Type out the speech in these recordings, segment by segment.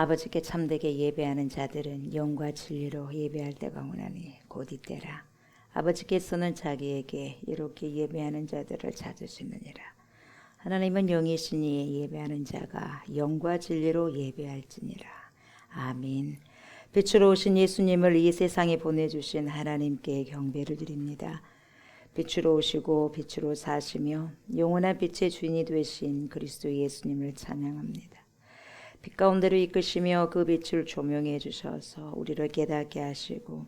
아버지께 참되게 예배하는 자들은 영과 진리로 예배할 때가 오나니 곧 이때라. 아버지께서는 자기에게 이렇게 예배하는 자들을 찾으시느니라. 하나님은 영이시니 예배하는 자가 영과 진리로 예배할지니라. 아멘. 빛으로 오신 예수님을 이 세상에 보내주신 하나님께 경배를 드립니다. 빛으로 오시고 빛으로 사시며 영원한 빛의 주인이 되신 그리스도 예수님을 찬양합니다. 빛 가운데로 이끄시며 그 빛을 조명해 주셔서 우리를 깨닫게 하시고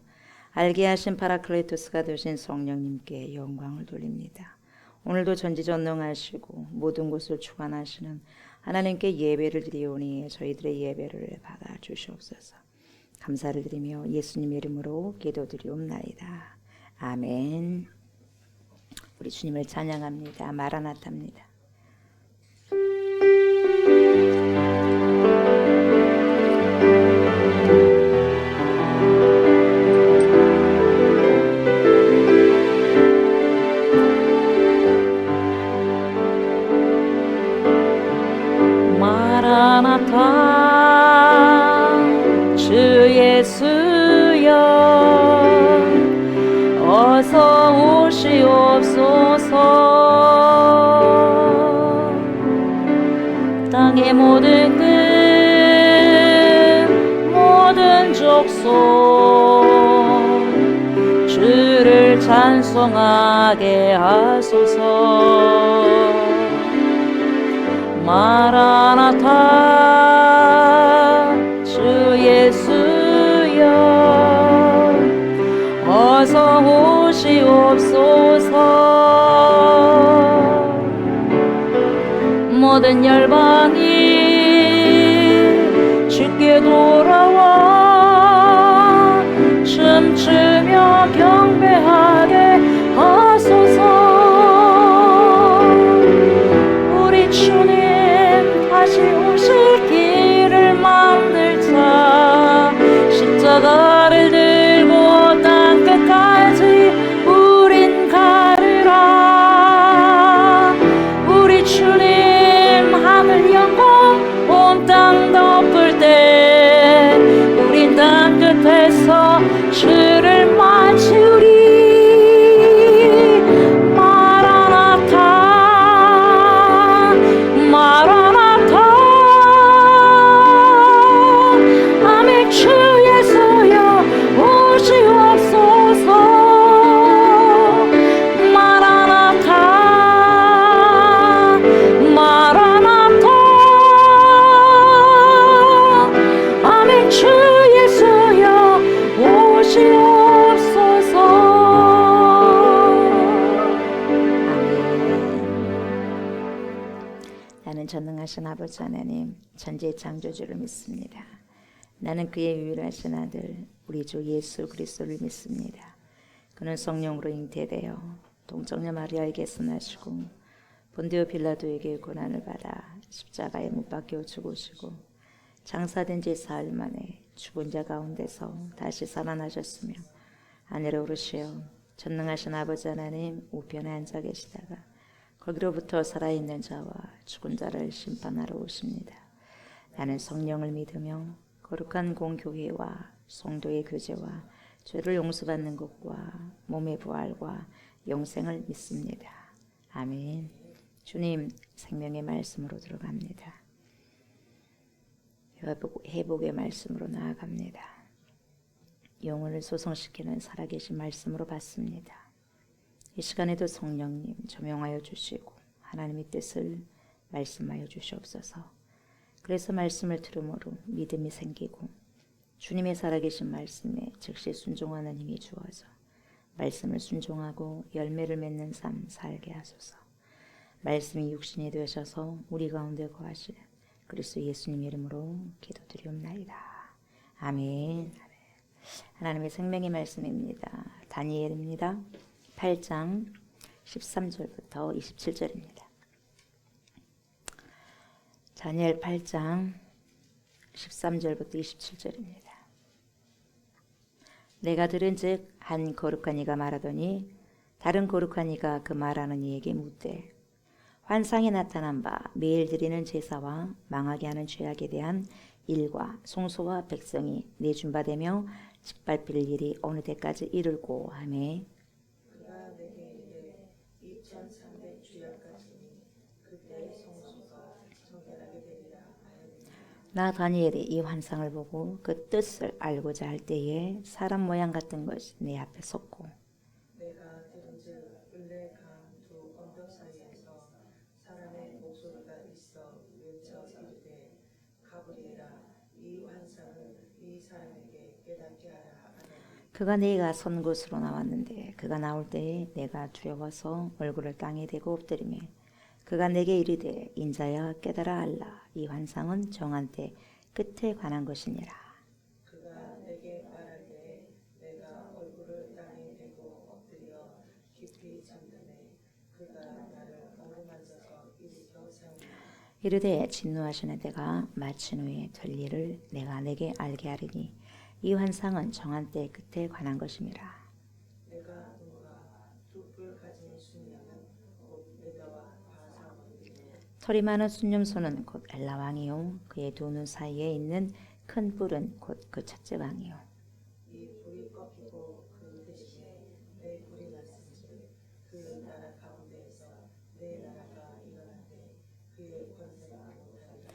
알게 하신 파라클레토스가 되신 성령님께 영광을 돌립니다. 오늘도 전지전능하시고 모든 것을 주관하시는 하나님께 예배를 드리오니 저희들의 예배를 받아 주시옵소서. 감사를 드리며 예수님 이름으로 기도드리옵나이다. 아멘. 우리 주님을 찬양합니다. 마라나타입니다. 마라나타 주 예수여 어서 오시옵소서. 땅의 모든 끝 모든 족속 주를 찬송하게 하소서. 마라나타 주 예수여 어서 오시옵소서. 모든 열방이 주께 돌아와 춤추며 경배하게 하소서. 우리 주님 다시 오실 길을 만들자. 십자가를 들고 땅끝까지 우린 가르라. 우리 주님 하늘 영광 온 땅 덮을 때 우린 땅끝에서 주를 맞추리. 전능하신 아버지 하나님, 천지의 창조주를 믿습니다. 나는 그의 유일하신 아들 우리 주 예수 그리스도를 믿습니다. 그는 성령으로 잉태되어 동정녀 마리아에게서 나시고 본디오 빌라도에게 고난을 받아 십자가에 못 박혀 죽으시고 장사된 지 사흘 만에 죽은 자 가운데서 다시 살아나셨으며 하늘에 오르시어 전능하신 아버지 하나님 우편에 앉아 계시다가 거기로부터 살아있는 자와 죽은 자를 심판하러 오십니다. 나는 성령을 믿으며 거룩한 공교회와 성도의 교제와 죄를 용서받는 것과 몸의 부활과 영생을 믿습니다. 아멘. 주님 생명의 말씀으로 들어갑니다. 회복의 말씀으로 나아갑니다. 영혼을 소성시키는 살아계신 말씀으로 받습니다. 이 시간에도 성령님 조명하여 주시고 하나님의 뜻을 말씀하여 주시옵소서. 그래서 말씀을 들음으로 믿음이 생기고 주님의 살아계신 말씀에 즉시 순종하는 힘이 주어져 말씀을 순종하고 열매를 맺는 삶 살게 하소서. 말씀이 육신이 되셔서 우리 가운데 거하시는 그리스도 예수님 이름으로 기도드리옵나이다. 아멘. 하나님의 생명의 말씀입니다. 다니엘입니다. 8장 13절부터 27절입니다. 다니엘 8장 13절부터 27절입니다. 내가 들은즉 한 거룩한 이가 말하더니 다른 거룩한 이가 그 말하는 이에게 묻되 환상에 나타난 바 매일 드리는 제사와 망하게 하는 죄악에 대한 일과 송소와 백성이 내준 바 되며 짓밟힐 일이 어느 때까지 이르고 하매 그가 내게 이르되 2300 주야까지니 그때 성소가 정결하게 되리라 하였느니라. 나 다니엘이 이 환상을 보고 그 뜻을 알고자 할 때에 사람 모양 같은 것이 내 앞에 섰고 내가 들은즉 을레 강 두 언덕 사이에서 사람의 목소리가 있어 외쳐 이르되 가브리엘아 이 환상을 이 사람에게 깨닫게 하라 하더니 그가 내가 선 곳으로 나왔는데 그가 나올 때에 내가 두려워서 얼굴을 땅에 대고 엎드리며 그가 내게 이르되 인자야 깨달아 알라 이 환상은 정한 때 끝에 관한 것이니라. 그가 내게 말할 때에 내가 얼굴을 땅에 대고 엎드려 깊이 잠드네 그가 나를 어루만져서 일으켜 세우니라. 이르되 진노하시는 때가 마친 후에 될 일을 내가 내게 알게 하리니 이 환상은 정한 때 끝에 관한 것임이라. 내가 누가 두 뿔 가진 순양은 곧 메다와 바사왕이요 털이 많은 순념소는 곧 엘라 왕이요 그의 두 눈 사이에 있는 큰 뿔은 곧 그 첫째 왕이요 이 뿔이 꺾이고 그 대신에 내 뿔이 났은즉 그 나라 가운데에서 내 나라가 일어나되 그의 권세가 못하리라.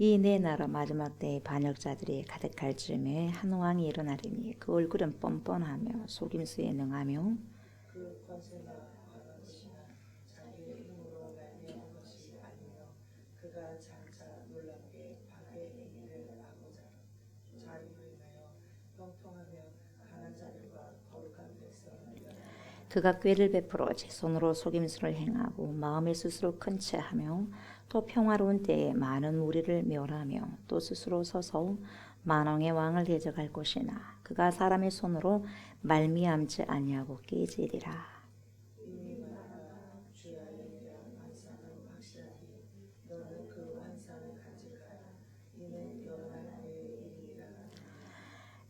이 네 나라 마지막 때의 반역자들이 가득할 즈음에 한 왕이 일어나리니 그 얼굴은 뻔뻔하며 속임수에 능하며 그 권세가 과한 것이나 자기의 힘으로 말미암은 것이 아니며 그가 장차 놀랍게 박의 행위를 하고자 자유를 인하여 형통하며 강한 자들과 거룩한 백성을 일어나리라. 그가 꾀를 베풀어 제 손으로 속임수를 행하고 마음의 스스로 큰 채하며 또 평화로운 때에 많은 무리를 멸하며 또 스스로 서서 만왕의 왕을 대적할 것이나 그가 사람의 손으로 말미암지 아니하고 깨지리라. 이미 말하라 주야에 대한 환상은 확실하니 너는 그 환상을 간직하라. 이는 여러 날 후에 일이라.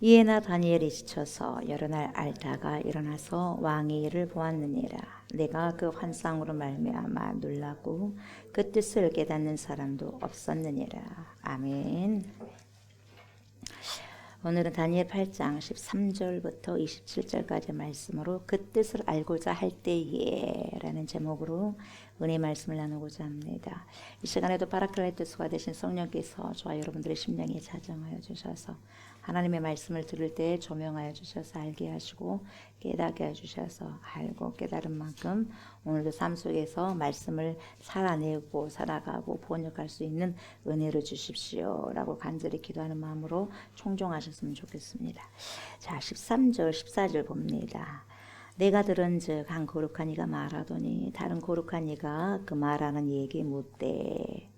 이에 나 다니엘이 지쳐서 여러 날 앓다가 일어나서 왕의 일을 보았느니라. 내가 그 환상으로 말미암아 놀라고 그 뜻을 깨닫는 사람도 없었느니라. 아멘. 오늘은 다니엘 8장 13절부터 27절까지 말씀으로 그 뜻을 알고자 할 때에 라는 제목으로 은혜 말씀을 나누고자 합니다. 이 시간에도 파라클레토스가 되신 성령께서 저와 여러분들의 심령에 자정하여 주셔서 하나님의 말씀을 들을 때 조명하여 주셔서 알게 하시고 깨닫게 해주셔서 알고 깨달은 만큼 오늘도 삶 속에서 말씀을 살아내고 살아가고 번역할 수 있는 은혜를 주십시오 라고 간절히 기도하는 마음으로 총종하셨으면 좋겠습니다. 자, 13절 14절 봅니다. 내가 들은즉 한 거룩한 이가 말하더니 다른 거룩한 이가 그 말하는 이에게 묻되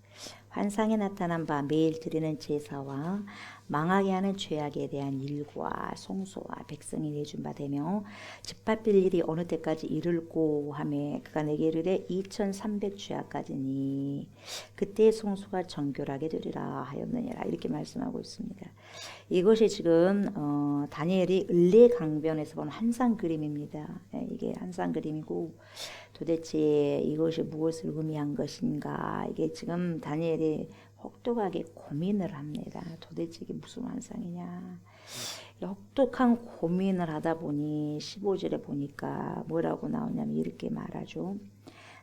환상에 나타난 바 매일 드리는 제사와 망하게 하는 죄악에 대한 일과 송소와 백성이 내준 바 되며 짓밟힐 일이 어느 때까지 이를고 하매 그가 내게 이르되 2300 주야까지니 그때의 송소가 정결하게 되리라 하였느니라. 이렇게 말씀하고 있습니다. 이것이 지금 다니엘이 을레 강변에서 본 환상 그림입니다. 이게 환상 그림이고 도대체 이것이 무엇을 의미한 것인가, 이게 지금 다니엘이 혹독하게 고민을 합니다. 도대체 이게 무슨 환상이냐. 혹독한 고민을 하다 보니 15절에 보니까 뭐라고 나오냐면 이렇게 말하죠.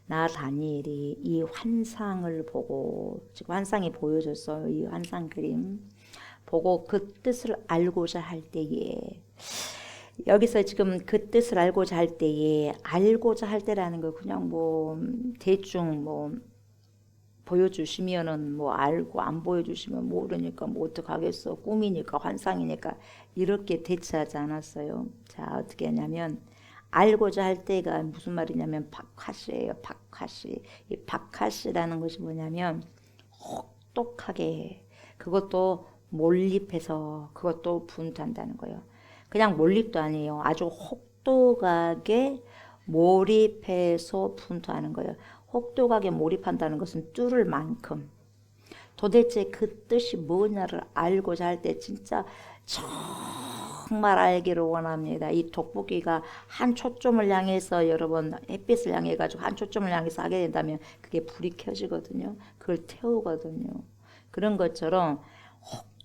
나 다니엘이 이 환상을 보고, 지금 환상이 보여줬어요. 이 환상 그림 보고 그 뜻을 알고자 할 때에, 여기서 지금 그 뜻을 알고자 할 때에, 알고자 할 때라는 거 그냥 뭐 대충 뭐 보여주시면은 뭐 알고 안 보여주시면 모르니까 뭐 어떡하겠어, 꿈이니까 환상이니까 이렇게 대처하지 않았어요. 자, 어떻게 하냐면 알고자 할 때가 무슨 말이냐면 박하시예요. 박하시. 이 박하시라는 것이 뭐냐면 혹독하게, 그것도 몰입해서 그것도 분투한다는 거예요. 그냥 몰입도 아니에요. 아주 혹독하게 몰입해서 분투하는 거예요. 혹독하게 몰입한다는 것은 뚫을 만큼 도대체 그 뜻이 뭐냐를 알고자 할 때 진짜 정말 알기를 원합니다. 이 돋보기가 한 초점을 향해서, 여러분 햇빛을 향해 가지고 한 초점을 향해서 하게 된다면 그게 불이 켜지거든요. 그걸 태우거든요. 그런 것처럼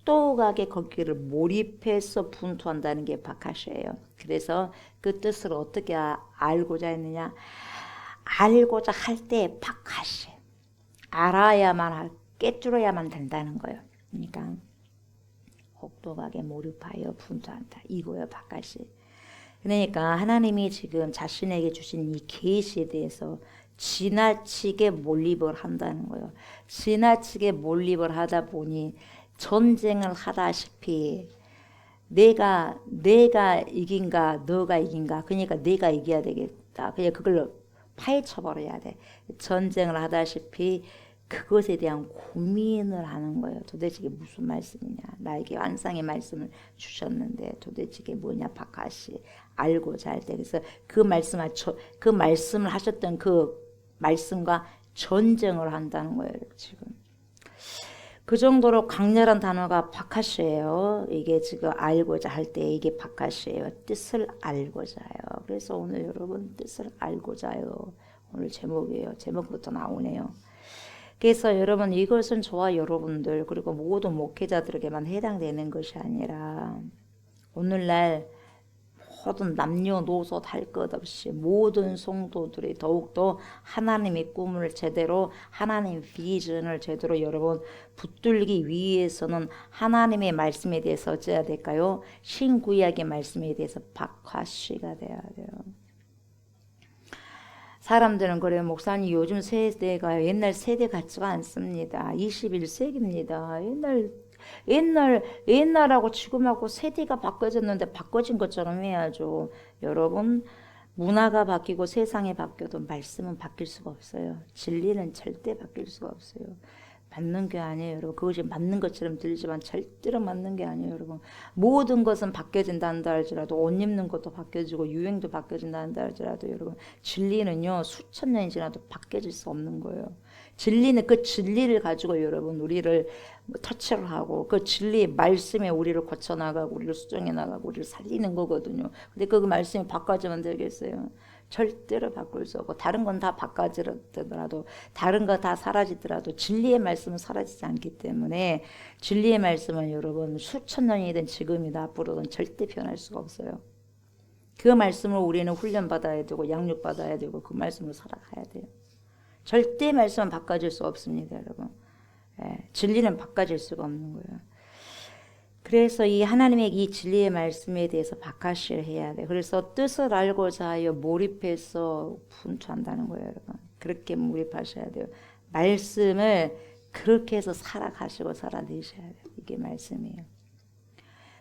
혹독하게 거기를 몰입해서 분투한다는 게 바카시예요. 그래서 그 뜻을 어떻게 알고자 했느냐? 알고자 할 때 바카시. 알아야만 깨뚫어야만 된다는 거예요. 그러니까 혹독하게 몰입하여 분투한다. 이거예요, 바카시. 그러니까 하나님이 지금 자신에게 주신 이 계시에 대해서 지나치게 몰입을 한다는 거예요. 지나치게 몰입을 하다 보니 전쟁을 하다시피 내가 이긴가 너가 이긴가, 그러니까 내가 이겨야 되겠다. 그냥 그걸 파헤쳐버려야 돼. 전쟁을 하다시피 그것에 대한 고민을 하는 거예요. 도대체 이게 무슨 말씀이냐. 나에게 완상의 말씀을 주셨는데 도대체 이게 뭐냐. 바카시 알고자 할 때. 그래서 그 말씀을 하셨던 그 말씀과 전쟁을 한다는 거예요. 지금 그 정도로 강렬한 단어가 바카시예요. 이게 지금 알고자 할 때 이게 바카시예요. 뜻을 알고자요. 그래서 오늘 여러분 뜻을 알고자요. 오늘 제목이에요. 제목부터 나오네요. 그래서 여러분 이것은 저와 여러분들 그리고 모든 목회자들에게만 해당되는 것이 아니라 오늘날 모든 남녀노소 할 것 없이 모든 성도들이 더욱더 하나님의 꿈을 제대로 하나님의 비전을 제대로 여러분 붙들기 위해서는 하나님의 말씀에 대해서 어찌해야 될까요? 신구약의 말씀에 대해서 박화시가 돼야 돼요. 사람들은 그래요. 목사님 요즘 세대가 옛날 세대 같지가 않습니다. 21세기입니다. 옛날하고 지금하고 세대가 바꿔졌는데 바꿔진 것처럼 해야죠. 여러분 문화가 바뀌고 세상이 바뀌어도 말씀은 바뀔 수가 없어요. 진리는 절대 바뀔 수가 없어요. 맞는 게 아니에요, 여러분. 그것이 맞는 것처럼 들리지만 절대로 맞는 게 아니에요, 여러분. 모든 것은 바뀌어진다 한다 할지라도 옷 입는 것도 바뀌어지고 유행도 바뀌어진다 한다 할지라도 여러분 진리는요 수천 년이 지나도 바뀌어질 수 없는 거예요. 진리는 그 진리를 가지고 여러분 우리를 터치를 하고 그 진리의 말씀에 우리를 고쳐나가고 우리를 수정해 나가고 우리를 살리는 거거든요. 근데 그 말씀이 바꿔지면 되겠어요? 절대로 바꿀 수 없고 다른 건 다 바꿔지더라도 다른 거 다 사라지더라도 진리의 말씀은 사라지지 않기 때문에 진리의 말씀은 여러분 수천 년이든 지금이든 앞으로든 절대 변할 수가 없어요. 그 말씀을 우리는 훈련받아야 되고 양육받아야 되고 그 말씀으로 살아가야 돼요. 절대 말씀은 바꿔질 수 없습니다, 여러분. 진리는 바꿔질 수가 없는 거예요. 그래서 이 하나님의 이 진리의 말씀에 대해서 바카시를 해야 돼. 그래서 뜻을 알고자 하여 몰입해서 분투한다는 거예요, 여러분. 그렇게 몰입하셔야 돼요. 말씀을 그렇게 해서 살아가시고 살아내셔야 돼요. 이게 말씀이에요.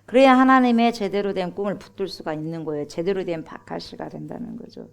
그래야 하나님의 제대로 된 꿈을 붙들 수가 있는 거예요. 제대로 된 바카시가 된다는 거죠.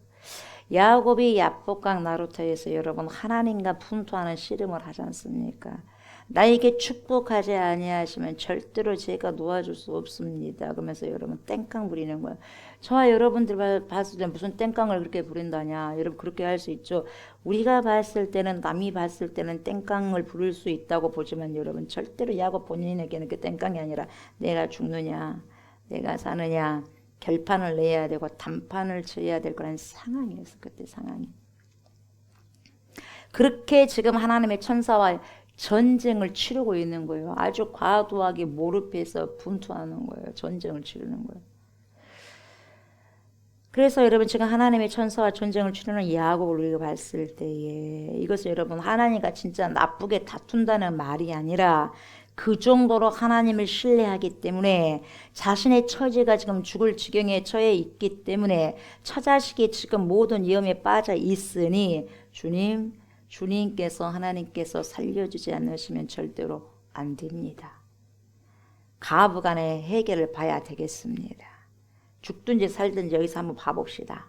야곱이 야복강 나루터에서 여러분 하나님과 분투하는 씨름을 하지 않습니까? 나에게 축복하지 아니하시면 절대로 제가 놓아줄 수 없습니다. 그러면서 여러분 땡깡 부리는 거예요. 저와 여러분들 봤을 때 무슨 땡깡을 그렇게 부린다냐. 여러분 그렇게 할 수 있죠. 우리가 봤을 때는 남이 봤을 때는 땡깡을 부릴 수 있다고 보지만 여러분 절대로 야곱 본인에게는 그 땡깡이 아니라 내가 죽느냐 내가 사느냐 결판을 내야 되고 단판을 쳐야 될 거라는 상황이었어. 그때 상황이. 그렇게 지금 하나님의 천사와 전쟁을 치르고 있는 거예요. 아주 과도하게 몰입해서 분투하는 거예요. 전쟁을 치르는 거예요. 그래서 여러분 지금 하나님의 천사와 전쟁을 치르는 야곱을 우리가 봤을 때에 이것을 여러분 하나님과 진짜 나쁘게 다툰다는 말이 아니라 그 정도로 하나님을 신뢰하기 때문에 자신의 처지가 지금 죽을 지경에 처해 있기 때문에 처자식이 지금 모든 위험에 빠져 있으니 주님께서 하나님께서 살려주지 않으시면 절대로 안 됩니다. 가부간의 해결을 봐야 되겠습니다. 죽든지 살든지 여기서 한번 봐봅시다.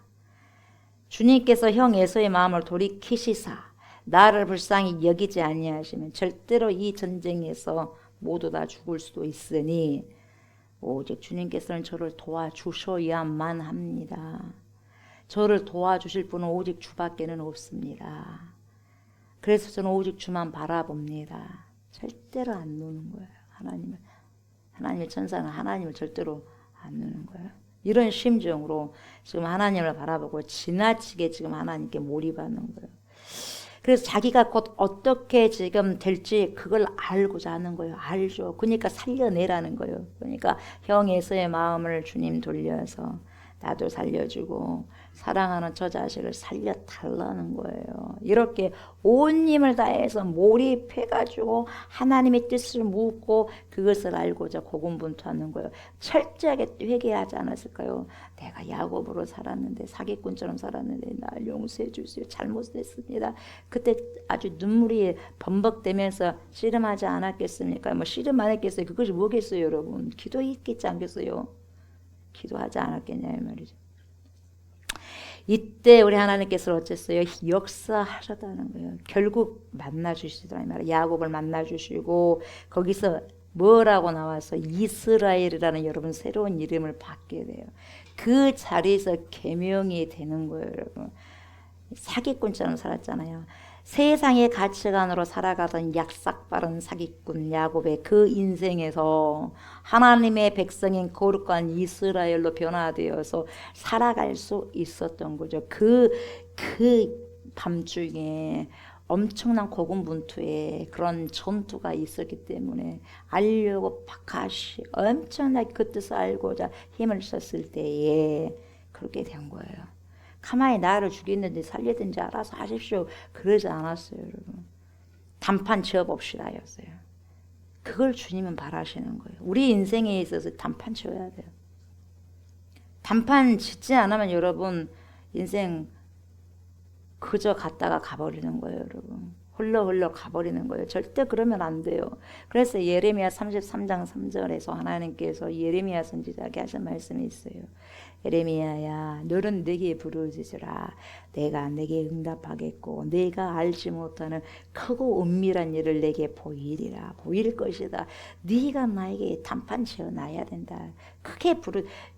주님께서 형 에서의 마음을 돌이키시사 나를 불쌍히 여기지 아니하시면 절대로 이 전쟁에서 모두 다 죽을 수도 있으니 오직 주님께서는 저를 도와주셔야만 합니다. 저를 도와주실 분은 오직 주밖에는 없습니다. 그래서 저는 오직 주만 바라봅니다. 절대로 안 노는 거예요. 하나님의 천사는 하나님을 절대로 안 노는 거예요. 이런 심정으로 지금 하나님을 바라보고 지나치게 지금 하나님께 몰입하는 거예요. 그래서 자기가 곧 어떻게 지금 될지 그걸 알고자 하는 거예요. 알죠. 그러니까 살려내라는 거예요. 그러니까 형 에서의 마음을 주님 돌려서 나도 살려주고 사랑하는 저 자식을 살려달라는 거예요. 이렇게 온 힘을 다해서 몰입해가지고 하나님의 뜻을 묻고 그것을 알고자 고군분투하는 거예요. 철저하게 회개하지 않았을까요? 내가 야곱으로 살았는데 사기꾼처럼 살았는데 날 용서해 주세요. 잘못했습니다. 그때 아주 눈물이 범벅되면서 씨름하지 않았겠습니까? 뭐 씨름 안 했겠어요? 그것이 뭐겠어요, 여러분? 기도했겠지 않겠어요? 기도하지 않았겠냐 이 말이죠. 이때 우리 하나님께서 어쨌어요? 역사하셨다는 거예요. 결국 만나주시더라 이 말이에요. 야곱을 만나주시고 거기서 뭐라고 나와서 이스라엘이라는 여러분 새로운 이름을 받게 돼요. 그 자리에서 계명이 되는 거예요, 여러분. 사기꾼처럼 살았잖아요. 세상의 가치관으로 살아가던 약삭빠른 사기꾼 야곱의 그 인생에서 하나님의 백성인 거룩한 이스라엘로 변화되어서 살아갈 수 있었던 거죠. 그 밤중에 엄청난 고군분투에 그런 전투가 있었기 때문에 알려고 박하시 엄청나게 그 뜻을 알고자 힘을 썼을 때에 그렇게 된 거예요. 가만히 나를 죽이는데 살리든지 알아서 하십시오. 그러지 않았어요, 여러분. 단판 지어봅시다였어요. 그걸 주님은 바라시는 거예요. 우리 인생에 있어서 단판 지어야 돼요. 단판 짓지 않으면 여러분 인생 그저 갔다가 가버리는 거예요, 여러분. 흘러 가버리는 거예요. 절대 그러면 안 돼요. 그래서 예레미야 33장 3절에서 하나님께서 예레미야 선지자에게 하신 말씀이 있어요. 예레미야야, 너는 내게 부르짖으라. 내가 내게 응답하겠고 내가 알지 못하는 크고 은밀한 일을 내게 보이리라. 보일 것이다. 네가 나에게 단판 지어놔야 된다. 크게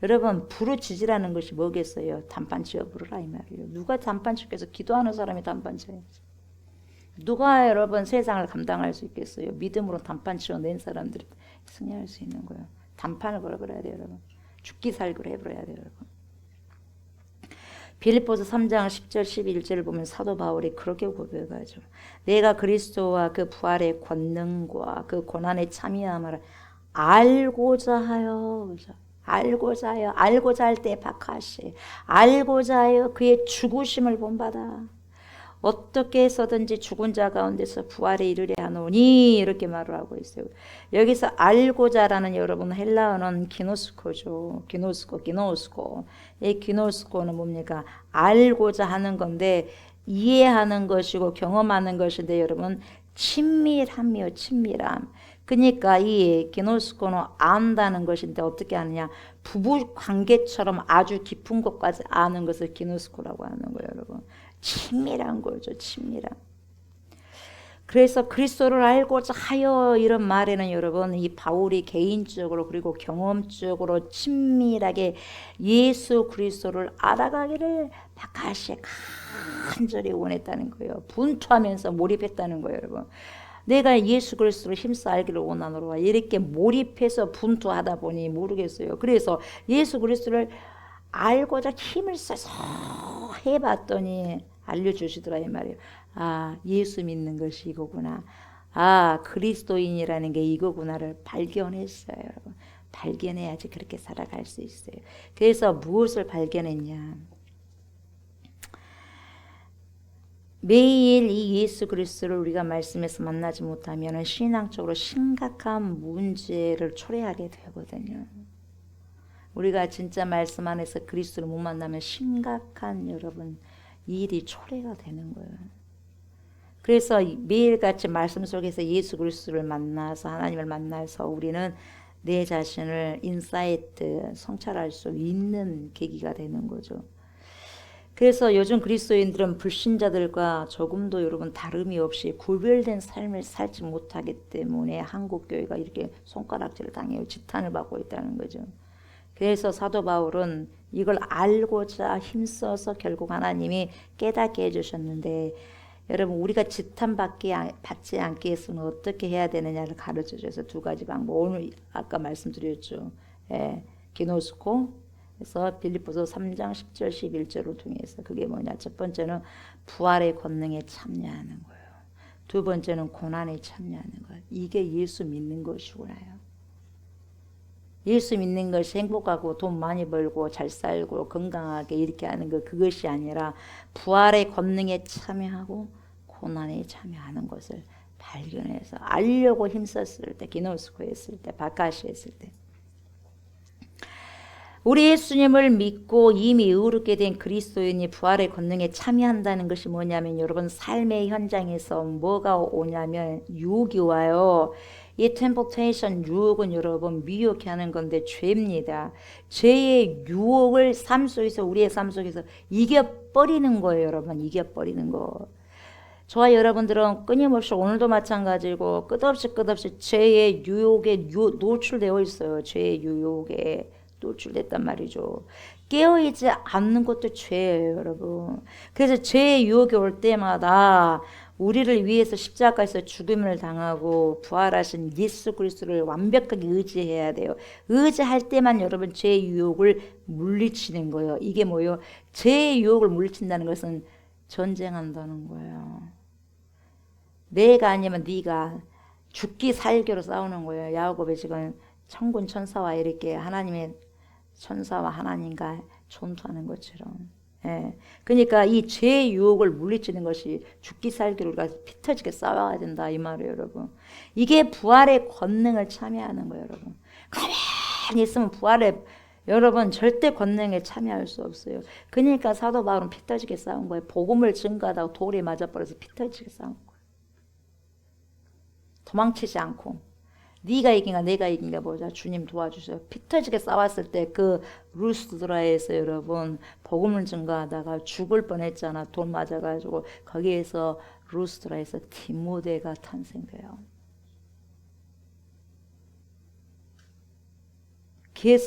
여러분 부르짖으라는 것이 뭐겠어요? 단판 지어 부르라 이 말이에요. 누가 단판 지어서 기도하는 사람이 단판 지어야지. 누가 여러분 세상을 감당할 수 있겠어요? 믿음으로 단판 지어낸 사람들이 승리할 수 있는 거예요. 단판을 걸어버려야 돼요, 여러분. 죽기 살기로 해버려야 돼요, 여러분. 빌립보서 3장 10절 11절을 보면 사도 바울이 그렇게 고백하죠. 내가 그리스도와 그 부활의 권능과 그 고난의 참여함을 알고자 하여, 알고자 할 때 박하시, 알고자 하여 그의 죽으심을 본받아. 어떻게 해서든지 죽은 자 가운데서 부활에 이르려 하노니 이렇게 말을 하고 있어요. 여기서 알고자라는 여러분 헬라어는 기노스코죠. 기노스코. 이 기노스코는 뭡니까? 알고자 하는 건데 이해하는 것이고 경험하는 것인데 여러분 친밀함이요, 친밀함. 그러니까 이 기노스코는 안다는 것인데 어떻게 하느냐? 부부 관계처럼 아주 깊은 것까지 아는 것을 기노스코라고 하는 거예요, 여러분. 친밀한 거죠, 친밀함. 그래서 그리스도를 알고자 하여 이런 말에는 여러분 이 바울이 개인적으로 그리고 경험적으로 친밀하게 예수 그리스도를 알아가기를 박하시 간절히 원했다는 거예요. 분투하면서 몰입했다는 거예요, 여러분. 내가 예수 그리스도를 힘써 알기를 원하노라. 이렇게 몰입해서 분투하다 보니 모르겠어요. 그래서 예수 그리스도를 알고자 힘을 써서 해봤더니 알려주시더라 이 말이에요. 아, 예수 믿는 것이 이거구나. 아, 그리스도인이라는 게 이거구나를 발견했어요, 여러분. 발견해야지 그렇게 살아갈 수 있어요. 그래서 무엇을 발견했냐? 매일 이 예수 그리스도를 우리가 말씀에서 만나지 못하면 신앙적으로 심각한 문제를 초래하게 되거든요. 우리가 진짜 말씀 안에서 그리스도를 못 만나면 심각한 여러분 일이 초래가 되는 거예요. 그래서 매일같이 말씀 속에서 예수 그리스도를 만나서 하나님을 만나서 우리는 내 자신을 인사이트 성찰할 수 있는 계기가 되는 거죠. 그래서 요즘 그리스도인들은 불신자들과 조금도 여러분 다름이 없이 구별된 삶을 살지 못하기 때문에 한국교회가 이렇게 손가락질을 당해요. 지탄을 받고 있다는 거죠. 그래서 사도 바울은 이걸 알고자 힘써서 결국 하나님이 깨닫게 해주셨는데 여러분 우리가 지탄받지 않기 위해서는 어떻게 해야 되느냐를 가르쳐 줘서 두 가지 방법. 오늘 아까 말씀드렸죠. 기노스코 그래서 빌립보서 3장 10절 11절을 통해서 그게 뭐냐? 첫 번째는 부활의 권능에 참여하는 거예요. 두 번째는 고난에 참여하는 거예요. 이게 예수 믿는 것이구나요. 예수 믿는 것이 행복하고 돈 많이 벌고 잘 살고 건강하게 이렇게 하는 것, 그것이 아니라 부활의 권능에 참여하고 고난에 참여하는 것을 발견해서 알려고 힘썼을 때, 기노스코 했을 때, 바카시 했을 때, 우리 예수님을 믿고 이미 의롭게 된 그리스도인이 부활의 권능에 참여한다는 것이 뭐냐면, 여러분 삶의 현장에서 뭐가 오냐면 유혹이 와요. 이 템포테이션, 유혹은 여러분 미혹해 하는 건데 죄입니다. 죄의 유혹을 삶 속에서, 우리의 삶 속에서 이겨버리는 거예요. 여러분, 이겨버리는 거. 저와 여러분들은 끊임없이, 오늘도 마찬가지고 끝없이 죄의 유혹에 노출되어 있어요. 죄의 유혹에 노출됐단 말이죠. 깨어있지 않는 것도 죄예요, 여러분. 그래서 죄의 유혹이 올 때마다 우리를 위해서 십자가에서 죽음을 당하고 부활하신 예수 그리스도를 완벽하게 의지해야 돼요. 의지할 때만 여러분 죄의 유혹을 물리치는 거예요. 이게 뭐예요? 죄의 유혹을 물리친다는 것은 전쟁한다는 거예요. 내가 아니면 네가, 죽기 살기로 싸우는 거예요. 야고보에 지금 천군 천사와 이렇게 하나님의 천사와 하나님과 전투하는 것처럼. 예. 그러니까 이 죄의 유혹을 물리치는 것이 죽기 살기로 우리가 피 터지게 싸워야 된다 이 말이에요, 여러분. 이게 부활의 권능을 참여하는 거예요, 여러분. 가만히 있으면 부활의, 여러분 절대 권능에 참여할 수 없어요. 그러니까 사도 바울은 피 터지게 싸운 거예요. 복음을 증거하다가 돌에 맞아버려서 피 터지게 싸운 거예요. 도망치지 않고. 네가 이긴가 내가 이긴가 보자. 주님 도와주세요. 피 터지게 싸웠을 때 그 루스드라에서 여러분 복음을 증거하다가 죽을 뻔했잖아. 돈 맞아가지고. 거기에서 루스드라에서 디모데가 탄생돼요.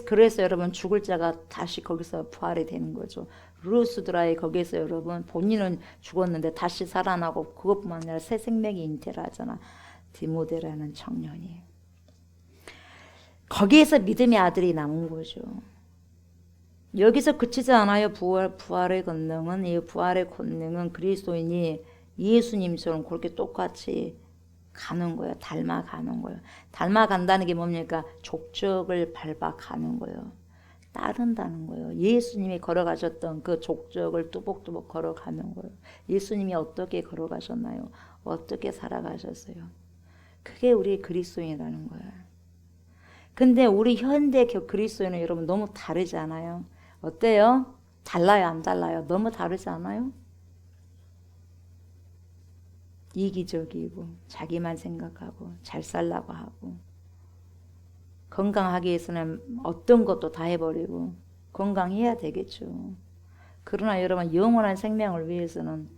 그래서 여러분 죽을 자가 다시 거기서 부활이 되는 거죠. 루스드라에 거기서 여러분 본인은 죽었는데 다시 살아나고, 그것뿐만 아니라 새 생명이 잉태를 하잖아. 디모데라는 청년이. 거기에서 믿음의 아들이 남은 거죠. 여기서 그치지 않아요. 부활의 권능은, 이 부활의 권능은 그리스도인이 예수님처럼 그렇게 똑같이 가는 거예요. 닮아가는 거예요. 닮아간다는 게 뭡니까? 족적을 밟아가는 거예요. 따른다는 거예요. 예수님이 걸어가셨던 그 족적을 뚜벅뚜벅 걸어가는 거예요. 예수님이 어떻게 걸어가셨나요? 어떻게 살아가셨어요? 그게 우리 그리스도인이라는 거예요. 근데 우리 현대 그리스도인은 여러분 너무 다르지 않아요? 어때요? 달라요, 안 달라요? 너무 다르지 않아요? 이기적이고 자기만 생각하고 잘 살라고 하고, 건강하기 위해서는 어떤 것도 다 해버리고, 건강해야 되겠죠. 그러나 여러분 영원한 생명을 위해서는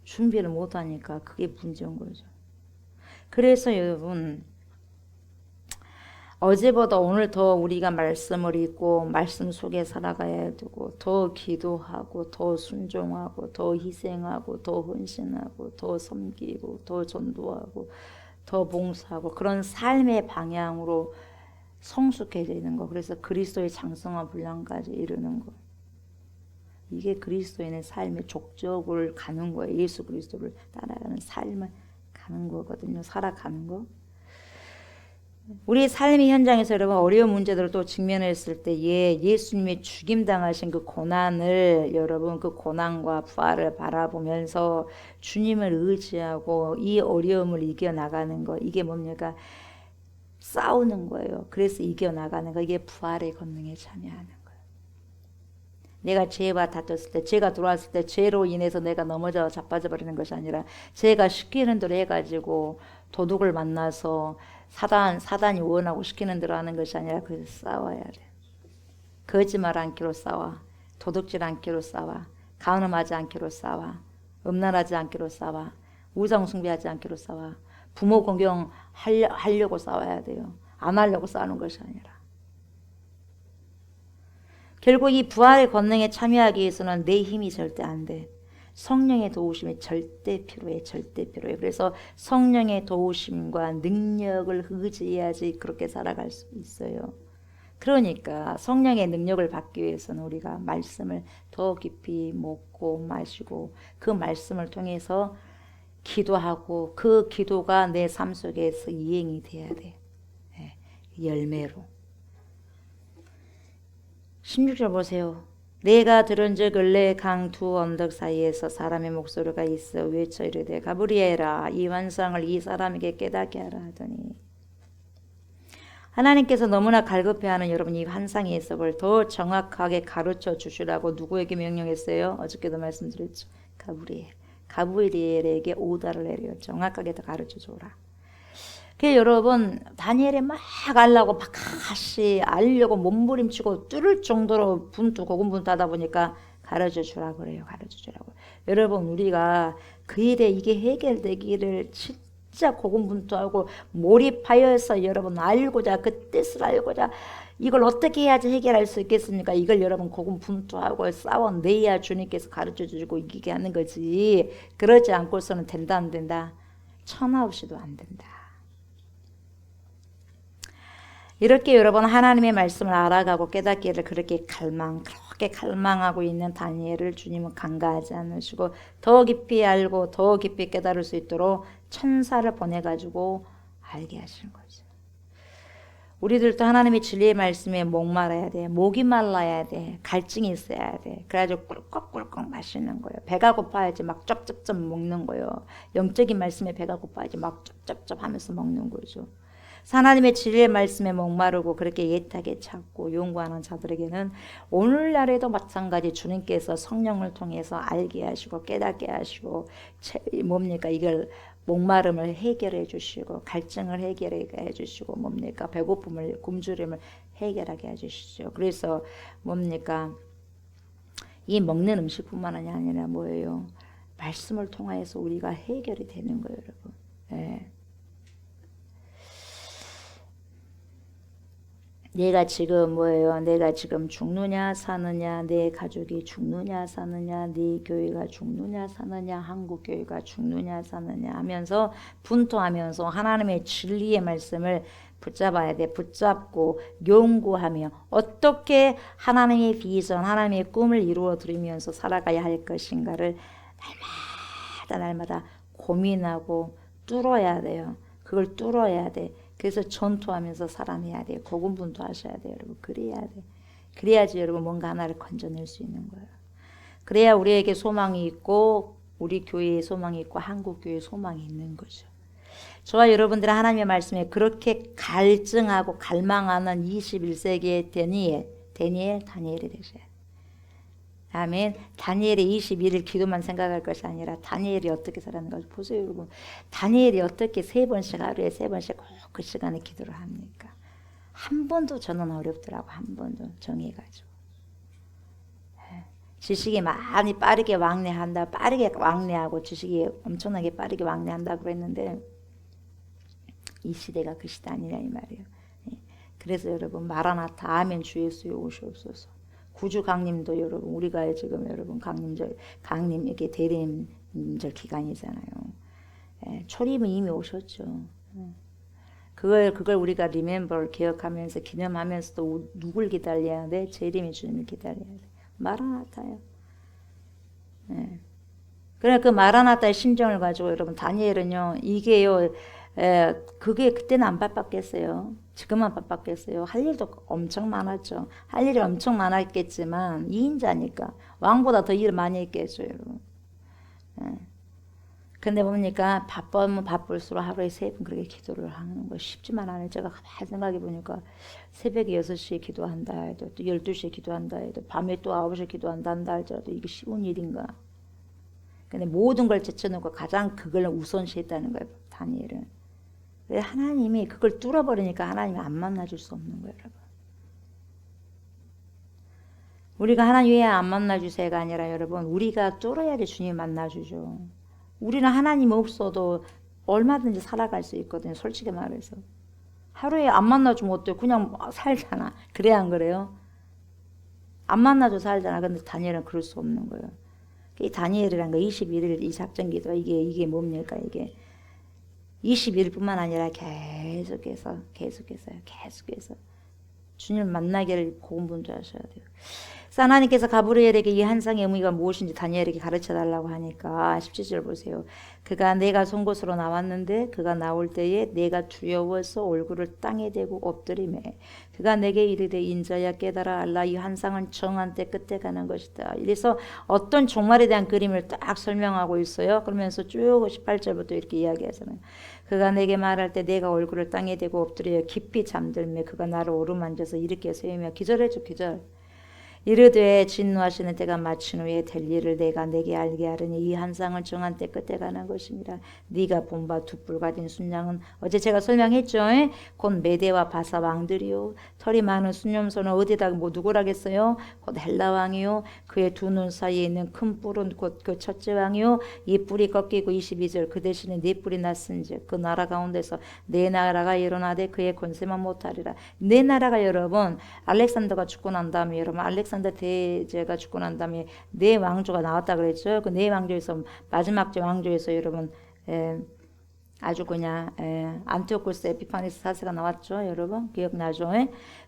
준비를 못하니까 그게 문제인 거죠. 그래서 여러분 어제보다 오늘 더 우리가 말씀을 읽고 말씀 속에 살아가야 되고, 더 기도하고 더 순종하고 더 희생하고 더 헌신하고 더 섬기고 더 전도하고 더 봉사하고, 그런 삶의 방향으로 성숙해지는 거. 그래서 그리스도의 장성한 분량까지 이르는 거. 이게 그리스도인의 삶의 족적을 가는 거예요. 예수 그리스도를 따라가는 삶을 가는 거거든요. 살아가는 거. 우리 삶의 현장에서 여러분 어려운 문제들을 또 직면했을 때에 예수님이 죽임당하신 그 고난을, 여러분 그 고난과 부활을 바라보면서 주님을 의지하고 이 어려움을 이겨나가는 거, 이게 뭡니까? 싸우는 거예요. 그래서 이겨나가는 거, 이게 부활의 권능에 참여하는 거예요. 내가 죄와 다퉜을 때, 죄가 들어왔을 때 죄로 인해서 내가 넘어져 자빠져 버리는 것이 아니라, 죄가 시키는 대로 해가지고 도둑을 만나서 사단이 원하고 시키는 대로 하는 것이 아니라 그래서 싸워야 돼. 거짓말 않기로 싸워. 도둑질 않기로 싸워. 가늠하지 않기로 싸워. 음란하지 않기로 싸워. 우상 숭배하지 않기로 싸워. 부모 공경 하려고 싸워야 돼요. 안 하려고 싸우는 것이 아니라. 결국 이 부활의 권능에 참여하기 위해서는 내 힘이 절대 안 돼. 성령의 도우심이 절대 필요해. 절대 필요해. 그래서 성령의 도우심과 능력을 의지해야지 그렇게 살아갈 수 있어요. 그러니까 성령의 능력을 받기 위해서는 우리가 말씀을 더 깊이 먹고 마시고 그 말씀을 통해서 기도하고 그 기도가 내 삶 속에서 이행이 돼야 돼. 열매로. 16절 보세요. 내가 들은즉 을레 강 두 언덕 사이에서 사람의 목소리가 있어 외쳐 이르되 가브리엘아 이 환상을 이 사람에게 깨닫게 하라 하더니 하나님께서 너무나 갈급해하는 여러분 이 환상의 해석을 더 정확하게 가르쳐 주시라고 누구에게 명령했어요? 어저께도 말씀드렸죠. 가브리엘에게 오다를 내려 정확하게 더 가르쳐 줘라. 그 여러분 다니엘이 막 알라고 박하시 알려고 몸부림치고 뚫을 정도로 고군분투하다 보니까 가르쳐 주라고 그래요. 가르쳐 주라고. 여러분 우리가 그 일에 이게 해결되기를 진짜 고군분투하고 몰입하여서 여러분 알고자 그 뜻을 알고자 이걸 어떻게 해야지 해결할 수 있겠습니까? 이걸 여러분 고군분투하고 싸워내야 주님께서 가르쳐 주시고 이기게 하는 거지. 그러지 않고서는 된다 안 된다? 천하 없이도 안 된다. 이렇게 여러분 하나님의 말씀을 알아가고 깨닫기를 그렇게 갈망하고 있는 다니엘을 주님은 간과하지 않으시고 더 깊이 알고 더 깊이 깨달을 수 있도록 천사를 보내가지고 알게 하시는 거죠. 우리들도 하나님의 진리의 말씀에 목말라야 돼. 목이 말라야 돼. 갈증이 있어야 돼. 그래가지고 꿀꺽꿀꺽 마시는 거예요. 배가 고파야지 막 쩝쩝쩝 먹는 거예요. 영적인 말씀에 배가 고파야지 막 쩝쩝쩝 하면서 먹는 거죠. 하나님의 진리의 말씀에 목마르고 그렇게 예탁에 찾고 연구하는 자들에게는 오늘날에도 마찬가지 주님께서 성령을 통해서 알게 하시고 깨닫게 하시고 뭡니까 이걸 목마름을 해결해 주시고 갈증을 해결해 주시고 뭡니까 배고픔을 굶주림을 해결하게 해 주시죠. 그래서 뭡니까 이 먹는 음식뿐만 아니라 뭐예요? 말씀을 통해서 우리가 해결이 되는 거예요, 여러분. 네. 내가 지금 뭐예요? 내가 지금 죽느냐 사느냐, 내 가족이 죽느냐 사느냐, 네 교회가 죽느냐 사느냐, 한국 교회가 죽느냐 사느냐 하면서 분투하면서 하나님의 진리의 말씀을 붙잡아야 돼. 붙잡고 연구하며 어떻게 하나님의 비전, 하나님의 꿈을 이루어 드리면서 살아가야 할 것인가를 날마다 고민하고 뚫어야 돼요. 그걸 뚫어야 돼. 그래서 전투하면서 살아내야 돼요. 고군분투하셔야 돼요, 여러분. 그래야 돼. 그래야지 여러분 뭔가 하나를 건져낼 수 있는 거예요. 그래야 우리에게 소망이 있고 우리 교회에 소망이 있고 한국 교회에 소망이 있는 거죠. 저와 여러분들은 하나님의 말씀에 그렇게 갈증하고 갈망하는 21세기의 다니엘이 되셔야 돼요. 아멘. 다니엘의 21일 기도만 생각할 것이 아니라 다니엘이 어떻게 살았는가 보세요, 여러분. 다니엘이 어떻게 3번씩 하루에 3번씩 꼭 그 시간에 기도를 합니까? 한 번도 저는 어렵더라고. 한 번도 정해가지고. 지식이 많이 빠르게 왕래한다. 빠르게 왕래하고 지식이 엄청나게 빠르게 왕래한다고 그랬는데 이 시대가 그 시대 아니라 이 말이에요. 그래서 여러분 마라나타 아멘 주 예수에 오시옵소서. 구주 강림도 여러분 우리가 지금 여러분 강림 이렇게 대림절 기간이잖아요. 초림은 이미 오셨죠. 그걸 우리가 리멤버를 기억하면서 기념하면서도 누굴 기다려야 돼? 재림의 주님을 기다려야 돼. 마라나타요. 그래 그 마라나타의 심정을 가지고 여러분 다니엘은요 이게요. 그게 그때는 안 바빴겠어요. 지금은 바빴겠어요. 할 일도 엄청 많았죠. 할 일이 엄청 많았겠지만 2인자니까 왕보다 더 일을 많이 했겠죠, 여러분. 근데 보니까 바쁘면 바쁠수록 하루에 3번 그렇게 기도를 하는 거 쉽지만 않아요. 제가 가만히 생각해 보니까 새벽에 6시에 기도한다 해도 또 12시에 기도한다 해도 밤에 또 9시에 기도한다 할지라도 이게 쉬운 일인가. 근데 모든 걸 제쳐놓고 가장 그걸 우선시했다는 거예요, 다니엘은. 하나님이 그걸 뚫어버리니까 하나님이 안 만나줄 수 없는 거예요, 여러분. 우리가 하나님 왜 안 만나주세요가 아니라 여러분 우리가 뚫어야지 주님 만나주죠. 우리는 하나님 없어도 얼마든지 살아갈 수 있거든요. 솔직히 말해서. 하루에 안 만나주면 어때요? 그냥 살잖아. 그래야 안 그래요? 안 만나줘 살잖아. 근데 다니엘은 그럴 수 없는 거예요. 이 다니엘이란 거 21일 이 작전기도 이게 뭡니까 이게 21일뿐만 아니라 계속해서 주님을 만나기를 고운 줄 아셔야 돼요. 그래서 하나님께서 가브리엘에게 이 환상의 의미가 무엇인지 다니엘에게 가르쳐달라고 하니까 17절 보세요. 그가 내가 선 곳으로 나왔는데 그가 나올 때에 내가 두려워서 얼굴을 땅에 대고 엎드리매 그가 내게 이르되 인자야 깨달아 알라 이 환상은 정한 때 끝에 가는 것이다. 이래서 어떤 종말에 대한 그림을 딱 설명하고 있어요. 그러면서 쭉 18절부터 이렇게 이야기하잖아요. 그가 내게 말할 때 내가 얼굴을 땅에 대고 엎드려 깊이 잠들매 그가 나를 오르만져서 일으켜 세우며 기절해줘 기절. 이르되 진노하시는 때가 마친 후에 될 일을 내가 내게 알게 하려니 이 환상은 정한 때 끝에 가는 것입니다. 네가 본 바 두 뿔 가진 순양은 어제 제가 설명했죠. 곧 메대와 바사 왕들이요 털이 많은 순념소는 어디다 뭐 누구라겠어요? 곧 헬라 왕이요 그의 두 눈 사이에 있는 큰 뿔은 곧 그 첫째 왕이요 이 뿔이 꺾이고 22절 그 대신에 네 뿔이 났은즉 그 나라 가운데서 네 나라가 일어나되 그의 권세만 못하리라. 네 나라가 여러분 알렉산더가 죽고 난 다음에 여러분 알렉산더 대제가 죽고 난 다음에 네 왕조가 나왔다 그랬죠. 그 네 왕조에서 마지막 왕조에서 여러분 아주 그냥 안티오코스 에피파네스 4세가 나왔죠. 여러분 기억나죠?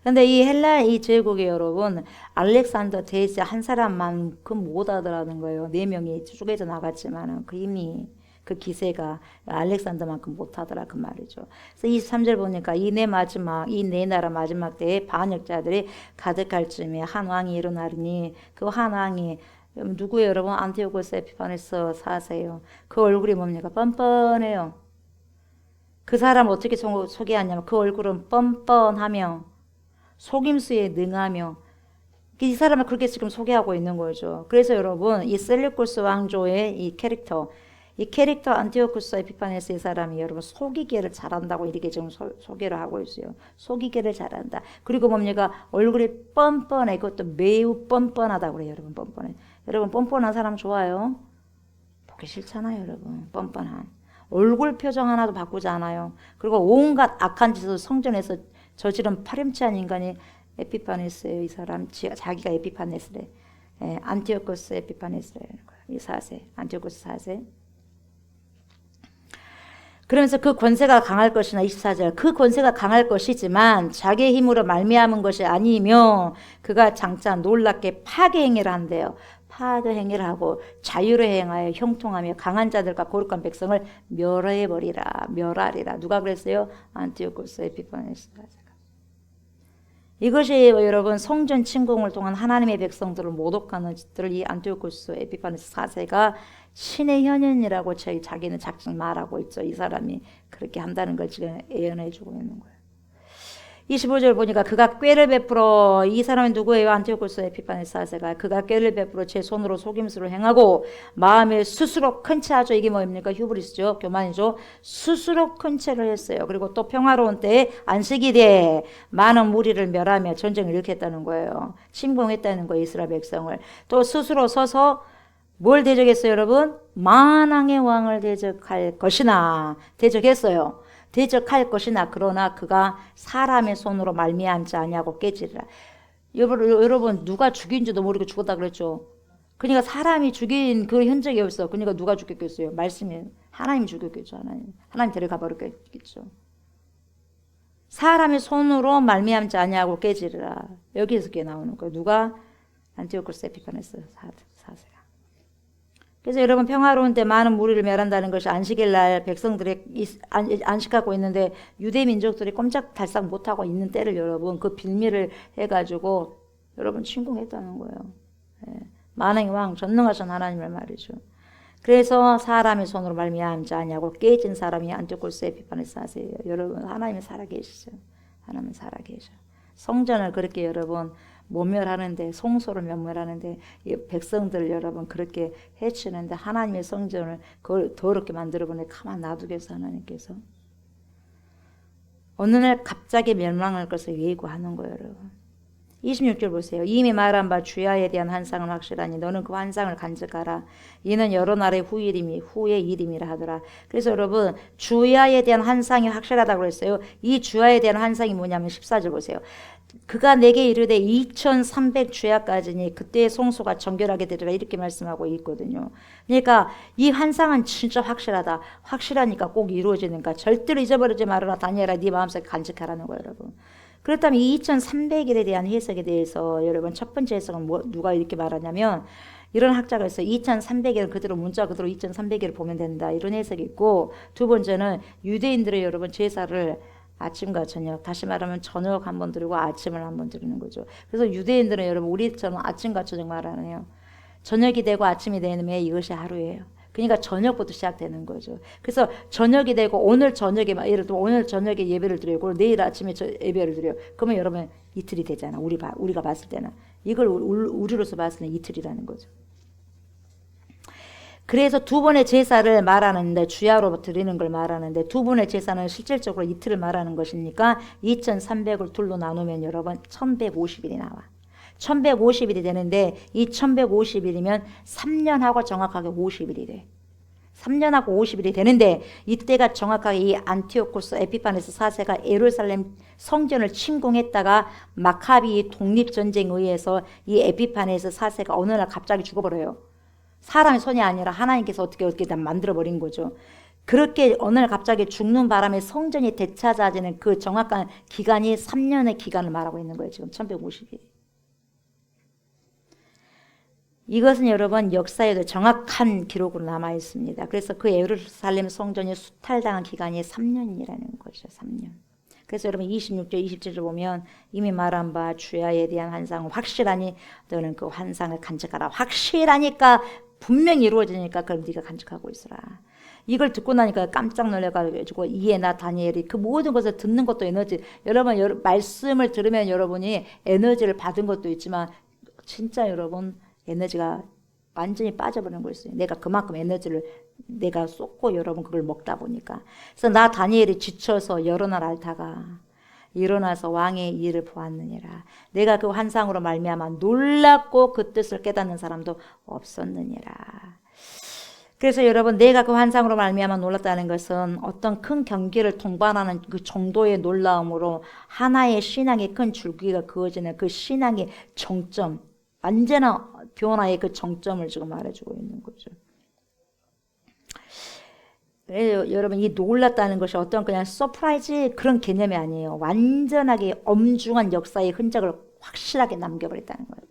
근데 이 헬라 이 제국에 여러분 알렉산더 대제 한 사람만큼 못하더라는 거예요. 네 명이 쪼개져 나갔지만 그 힘이 그 기세가 알렉산더만큼 못하더라 그 말이죠. 그래서 23절 보니까 이 네 나라 마지막 때에 반역자들이 가득할 즈음에 한 왕이 일어나리니 그 한 왕이 누구예요 여러분? 안티오코스 에피파네스 4세요. 그 얼굴이 뭡니까? 뻔뻔해요. 그 사람 어떻게 소개하냐면 그 얼굴은 뻔뻔하며 속임수에 능하며 이 사람을 그렇게 지금 소개하고 있는 거죠. 그래서 여러분 이 셀루쿠스 왕조의 이 캐릭터 안티오쿠스 에피파네스 이 사람이 여러분 속이기를 잘한다고 이렇게 지금 소개를 하고 있어요. 속이기를 잘한다. 그리고 뭡니까? 얼굴이 뻔뻔해. 그것도 매우 뻔뻔하다고 그래요. 여러분 뻔뻔해. 여러분 뻔뻔한 사람 좋아요? 보기 싫잖아요. 여러분 뻔뻔한. 얼굴 표정 하나도 바꾸지 않아요. 그리고 온갖 악한 짓을 성전에서 저지른 파렴치한 인간이 에피파네스예요. 이 사람 자기가 에피파네스래. 안티오쿠스 에피파네스래요. 이 4세 안티오쿠스 4세. 그러면서 그 권세가 강할 것이나 24절 그 권세가 강할 것이지만 자기의 힘으로 말미암은 것이 아니며 그가 장차 놀랍게 파괴 행위를 한대요. 파괴 행위를 하고 자유로 행하여 형통하며 강한 자들과 거룩한 백성을 멸해버리라 멸하리라. 누가 그랬어요? 안티오코스 에피파네스가. 이것이 여러분 성전 침공을 통한 하나님의 백성들을 모독하는 짓들을 이 안티오코스 에피파네스 4세가 신의 현현이라고 자기는 작정 말하고 있죠. 이 사람이 그렇게 한다는 걸 지금 예언해 주고 있는 거예요. 25절 보니까 그가 꾀를 베풀어 이 사람이 누구예요? 안티오코스 에피파네스 4세가 그가 꾀를 베풀어 제 손으로 속임수를 행하고 마음에 스스로 큰 채 하죠. 이게 뭡니까? 휴브리스죠. 교만이죠. 스스로 큰 채를 했어요. 그리고 또 평화로운 때에 안식이 돼 많은 무리를 멸하며 전쟁을 일으켰다는 거예요. 침공했다는 거예요. 이스라엘 백성을. 또 스스로 서서 뭘 대적했어요, 여러분? 만왕의 왕을 대적할 것이나 대적했어요. 대적할 것이나 그러나 그가 사람의 손으로 말미암지 아니하고 깨지리라. 여러분 누가 죽인지도 모르고 죽었다 그랬죠. 그러니까 사람이 죽인 그 흔적이 없어. 그러니까 누가 죽였겠어요? 말씀이 하나님이 죽였겠죠. 하나님 데려가 버렸겠죠. 사람의 손으로 말미암지 아니하고 깨지리라. 여기에서 그게 나오는 거예요. 누가? 안티오코스 에피파네스 4세가. 그래서 여러분 평화로운 때 많은 무리를 멸한다는 것이 안식일 날 백성들이 안식하고 있는데 유대 민족들이 꼼짝달싹 못하고 있는 때를 여러분 그 빌미를 해가지고 여러분 침공했다는 거예요. 만왕의 왕 전능하신 하나님을 말이죠. 그래서 사람의 손으로 말미암지 아니하고 깨진 사람이 안티오코스 에피파네스 4세예요. 여러분 하나님이 살아계시죠. 하나님은 살아계셔. 성전을 그렇게 여러분 모멸하는데 성소를 면멸하는데 백성들 여러분 그렇게 해치는데 하나님의 성전을 그걸 더럽게 만들어보내 가만 놔두겠어 하나님께서. 어느 날 갑자기 멸망할 것을 예고하는 거예요 여러분. 26절 보세요. 이미 말한 바 주야에 대한 환상은 확실하니 너는 그 환상을 간직하라. 이는 여러 날의 후의 일임이라 하더라. 그래서 여러분 주야에 대한 환상이 확실하다고 그랬어요. 이 주야에 대한 환상이 뭐냐면 14절 보세요. 그가 내게 이르되 2300 주야까지니 그때의 성소가 정결하게 되리라 이렇게 말씀하고 있거든요. 그러니까 이 환상은 진짜 확실하다. 확실하니까 꼭 이루어지니까 절대로 잊어버리지 말아라. 다니엘아 네 마음속에 간직하라는 거예요 여러분. 그렇다면 이 2300일에 대한 해석에 대해서 여러분 첫 번째 해석은 누가 이렇게 말하냐면 이런 학자가 있어요. 2300일 그대로 문자 그대로 2300일을 보면 된다. 이런 해석이 있고 두 번째는 유대인들의 여러분 제사를 아침과 저녁, 다시 말하면 저녁 한 번 드리고 아침을 한 번 드리는 거죠. 그래서 유대인들은 여러분 우리처럼 아침과 저녁 말 안 해요. 저녁이 되고 아침이 되면 이것이 하루예요. 그러니까 저녁부터 시작되는 거죠. 그래서 저녁이 되고 오늘 저녁에 예를 들어 오늘 저녁에 예배를 드리고 내일 아침에 예배를 드려요. 그러면 여러분 이틀이 되잖아. 우리가 봤을 때는 이걸 우리로서 봤을 때는 이틀이라는 거죠. 그래서 두 번의 제사를 말하는데 주야로 드리는 걸 말하는데 두 번의 제사는 실질적으로 이틀을 말하는 것이니까 2300을 둘로 나누면 여러분 1150일이 나와. 1150일이 되는데 이 1150일이면 3년하고 정확하게 50일이 돼. 3년하고 50일이 되는데 이때가 정확하게 이 안티오코스 에피파네스 4세가 예루살렘 성전을 침공했다가 마카비 독립전쟁에 의해서 이 에피파네스 4세가 어느 날 갑자기 죽어버려요. 사람의 손이 아니라 하나님께서 어떻게 다 만들어버린 거죠. 그렇게 어느 날 갑자기 죽는 바람에 성전이 되찾아지는 그 정확한 기간이 3년의 기간을 말하고 있는 거예요. 지금 1150일. 이것은 여러분 역사에도 정확한 기록으로 남아 있습니다. 그래서 그 예루살렘 성전이 수탈당한 기간이 3년이라는 거죠. 3년. 그래서 여러분 26절 27절 보면 이미 말한 바 주야에 대한 환상은 확실하니 너는 그 환상을 간직하라. 확실하니까 분명히 이루어지니까 그럼 네가 간직하고 있으라. 이걸 듣고 나니까 깜짝 놀라가지고 이에나 다니엘이 그 모든 것을 듣는 것도 에너지. 여러분 말씀을 들으면 여러분이 에너지를 받은 것도 있지만 진짜 여러분 에너지가 완전히 빠져버리는 거였어요. 내가 그만큼 에너지를 내가 쏟고 여러분 그걸 먹다 보니까. 그래서 나 다니엘이 지쳐서 여러 날 앓다가 일어나서 왕의 일을 보았느니라. 내가 그 환상으로 말미암아 놀랍고 그 뜻을 깨닫는 사람도 없었느니라. 그래서 여러분 내가 그 환상으로 말미암아 놀랐다는 것은 어떤 큰 경기를 동반하는 그 정도의 놀라움으로 하나의 신앙의 큰 줄기가 그어지는 그 신앙의 정점, 완전한 변화의 그 정점을 지금 말해주고 있는 거죠. 그래서 여러분 이 놀랐다는 것이 어떤 그냥 서프라이즈 그런 개념이 아니에요. 완전하게 엄중한 역사의 흔적을 확실하게 남겨버렸다는 거예요.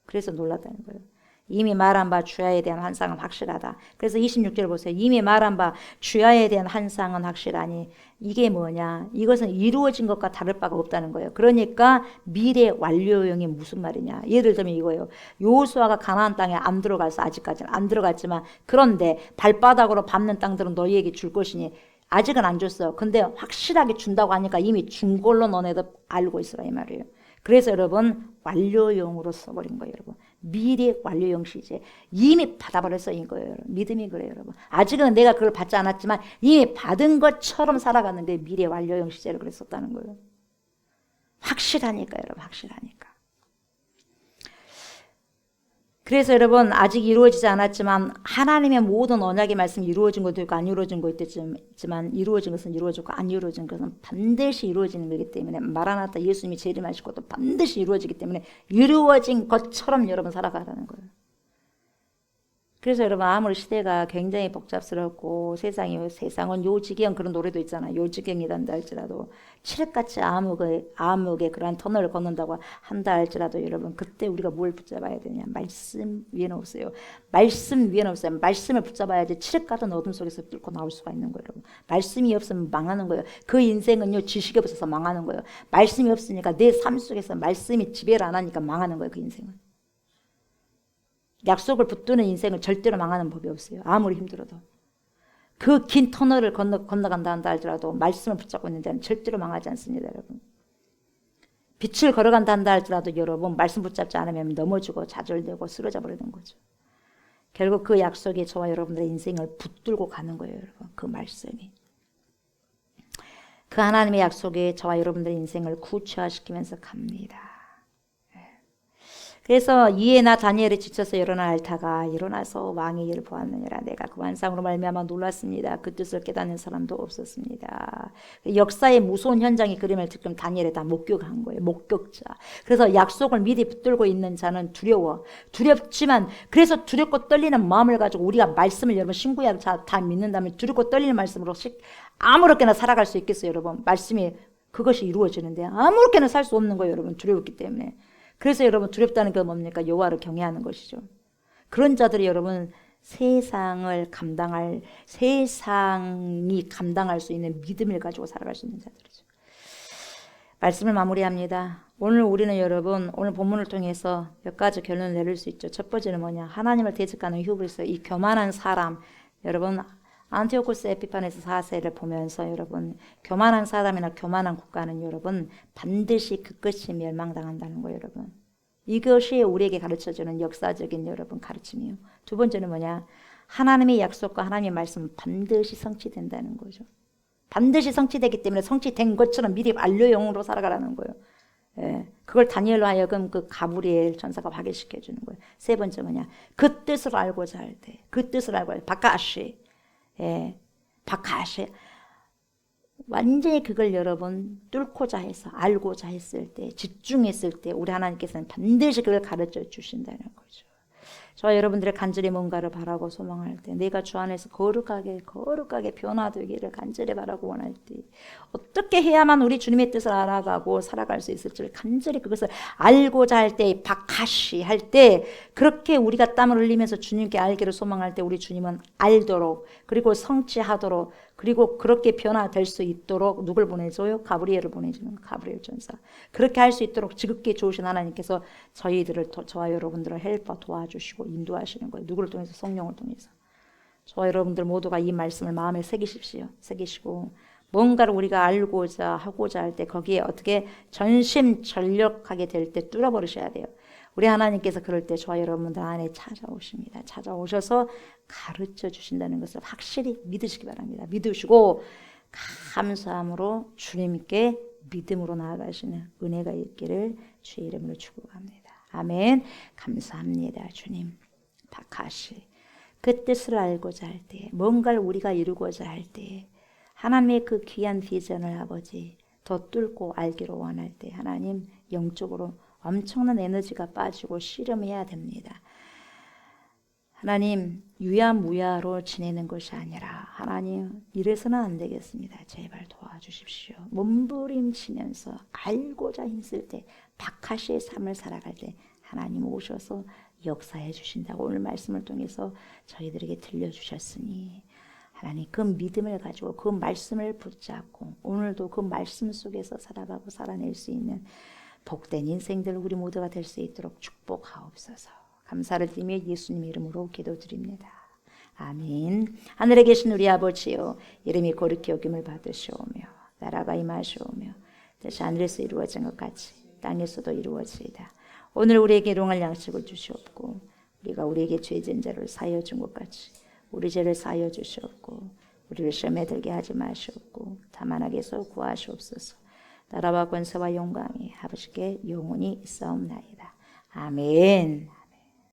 그래서 놀랐다는 거예요. 이미 말한 바 주야에 대한 환상은 확실하다. 그래서 26절 보세요. 이미 말한 바 주야에 대한 환상은 확실하니 이게 뭐냐? 이것은 이루어진 것과 다를 바가 없다는 거예요. 그러니까 미래 완료형이 무슨 말이냐? 예를 들면 이거예요. 여호수아가 가나안 땅에 안 들어가서 아직까지는 안 들어갔지만 그런데 발바닥으로 밟는 땅들은 너희에게 줄 것이니 아직은 안 줬어. 근데 확실하게 준다고 하니까 이미 준 걸로 너네도 알고 있으라 이 말이에요. 그래서 여러분 완료형으로 써버린 거예요. 여러분 미래 완료형 시제 이미 받아버렸어요. 이거예요. 여러분. 믿음이 그래요. 여러분 아직은 내가 그걸 받지 않았지만 이미 받은 것처럼 살아갔는데 미래 완료형 시제를 그랬었다는 거예요. 확실하니까 여러분 확실하니까. 그래서 여러분 아직 이루어지지 않았지만 하나님의 모든 언약의 말씀이 이루어진 것도 있고 안 이루어진 것도 있지만 이루어진 것은 이루어졌고 안 이루어진 것은 반드시 이루어지는 거기 때문에 마라나타 예수님이 재림하실 것도 반드시 이루어지기 때문에 이루어진 것처럼 여러분 살아가라는 거예요. 그래서 여러분 아무리 시대가 굉장히 복잡스럽고 세상은 요지경 그런 노래도 있잖아요. 요지경이란다 할지라도 칠흑같이 암흑의 그러한 터널을 걷는다고 한다 할지라도 여러분 그때 우리가 뭘 붙잡아야 되냐. 말씀 위에는 없어요. 말씀 위에는 없어요. 말씀을 붙잡아야지 칠흑 같은 어둠 속에서 뚫고 나올 수가 있는 거예요. 여러분. 말씀이 없으면 망하는 거예요. 그 인생은요 지식이 없어서 망하는 거예요. 말씀이 없으니까 내 삶 속에서 말씀이 지배를 안 하니까 망하는 거예요. 그 인생은. 약속을 붙드는 인생을 절대로 망하는 법이 없어요. 아무리 힘들어도. 그 긴 터널을 건너간다 한다 할지라도 말씀을 붙잡고 있는 데는 절대로 망하지 않습니다. 여러분. 빛을 걸어간다 한다 할지라도 여러분 말씀 붙잡지 않으면 넘어지고 좌절되고 쓰러져 버리는 거죠. 결국 그 약속이 저와 여러분들의 인생을 붙들고 가는 거예요. 여러분. 그 말씀이. 그 하나님의 약속이 저와 여러분들의 인생을 구체화시키면서 갑니다. 그래서 이에 나 다니엘이 지쳐서 일어나 앓다가 일어나서 왕의 일을 보았느니라. 내가 그 환상으로 말미암아 놀랐습니다. 그 뜻을 깨닫는 사람도 없었습니다. 역사의 무서운 현장의 그림을 지금 다니엘이 다 목격한 거예요. 목격자. 그래서 약속을 미리 붙들고 있는 자는 두려워. 두렵지만 그래서 두렵고 떨리는 마음을 가지고 우리가 말씀을 여러분 신구약 다 믿는다면 두렵고 떨리는 말씀으로 아무렇게나 살아갈 수 있겠어요. 여러분. 말씀이 그것이 이루어지는데 아무렇게나 살 수 없는 거예요, 여러분. 두려웠기 때문에. 그래서 여러분 두렵다는 게 뭡니까? 여호와를 경외하는 것이죠. 그런 자들이 여러분 세상이 감당할 수 있는 믿음을 가지고 살아갈 수 있는 자들이죠. 말씀을 마무리합니다. 오늘 우리는 여러분 오늘 본문을 통해서 몇 가지 결론을 내릴 수 있죠. 첫 번째는 뭐냐? 하나님을 대적하는 휴브리스, 이 교만한 사람. 여러분 안티오코스 에피파네스 4세를 보면서 여러분 교만한 사람이나 교만한 국가는 여러분 반드시 그것이 멸망당한다는 거예요, 여러분. 이것이 우리에게 가르쳐주는 역사적인 여러분 가르침이에요. 두 번째는 뭐냐? 하나님의 약속과 하나님의 말씀은 반드시 성취된다는 거죠. 반드시 성취되기 때문에 성취된 것처럼 미리 완료형으로 살아가라는 거예요. 예, 그걸 다니엘로 하여금 그 가브리엘 전사가 확인시켜 주는 거예요. 세 번째 뭐냐? 그 뜻을 알고자 할 때, 그 뜻을 알고 바카시, 바카시 완전히 그걸 여러분 뚫고자 해서 알고자 했을 때, 집중했을 때 우리 하나님께서는 반드시 그걸 가르쳐 주신다는 거죠. 저와 여러분들의 간절히 뭔가를 바라고 소망할 때, 내가 주 안에서 거룩하게 변화되기를 간절히 바라고 원할 때, 어떻게 해야만 우리 주님의 뜻을 알아가고 살아갈 수 있을지를 간절히 그것을 알고자 할 때, 바카시 할 때, 그렇게 우리가 땀을 흘리면서 주님께 알기를 소망할 때 우리 주님은 알도록, 그리고 성취하도록, 그리고 그렇게 변화될 수 있도록 누굴 보내줘요? 가브리엘을 보내주는 가브리엘 전사. 그렇게 할 수 있도록 지극히 좋으신 하나님께서 저와 여러분들을 헬퍼 도와주시고 인도하시는 거예요. 누구를 통해서? 성령을 통해서. 저와 여러분들 모두가 이 말씀을 마음에 새기시고 뭔가를 우리가 알고자 하고자 할 때 거기에 어떻게 전심전력하게 될 때 뚫어버리셔야 돼요. 우리 하나님께서 그럴 때 저와 여러분들 안에 찾아오십니다. 찾아오셔서 가르쳐 주신다는 것을 확실히 믿으시기 바랍니다. 믿으시고 감사함으로 주님께 믿음으로 나아가시는 은혜가 있기를 주의 이름으로 축복합니다. 아멘. 감사합니다. 주님. 바카시. 그 뜻을 알고자 할 때, 뭔가를 우리가 이루고자 할 때, 하나님의 그 귀한 비전을 아버지 더 뚫고 알기로 원할 때 하나님 영적으로 엄청난 에너지가 빠지고 씨름해야 됩니다. 하나님 유야무야로 지내는 것이 아니라 하나님 이래서는 안 되겠습니다. 제발 도와주십시오. 몸부림치면서 알고자 힘쓸 때 박하시의 삶을 살아갈 때 하나님 오셔서 역사해 주신다고 오늘 말씀을 통해서 저희들에게 들려주셨으니 하나님 그 믿음을 가지고 그 말씀을 붙잡고 오늘도 그 말씀 속에서 살아가고 살아낼 수 있는 복된 인생들 우리 모두가 될 수 있도록 축복하옵소서. 감사를 드리며 예수님 이름으로 기도드립니다. 아멘. 하늘에 계신 우리 아버지요 이름이 거룩히 여김을 받으시오며 나라가 임하시오며 뜻이 하늘에서 이루어진 것 같이 땅에서도 이루어지이다. 오늘 우리에게 일용할 양식을 주시옵고 우리가 우리에게 죄진 자를 사하여 준 것 같이 우리 죄를 사하여 주시옵고 우리를 시험에 들게 하지 마시옵고 다만 악에서 구하시옵소서. 나라와 권세와 영광이 아버지께 영원히 있사옵나이다. 아멘.